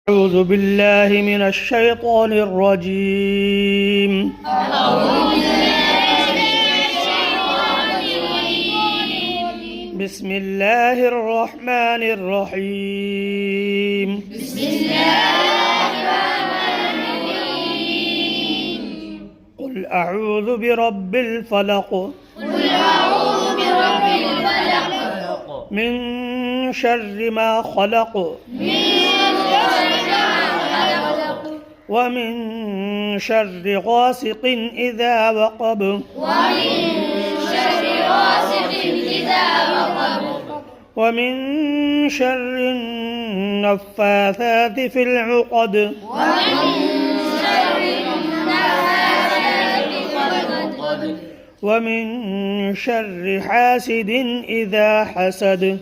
أعوذ بالله من الشيطان الرجيم. بسم الله الرحمن الرحيم. قل أعوذ برب الفلق. من شر ما خلق. ومن شر غاسق إذا وقب. ومن شر النفاثات في العقد. ومن شر حاسد إذا حسد.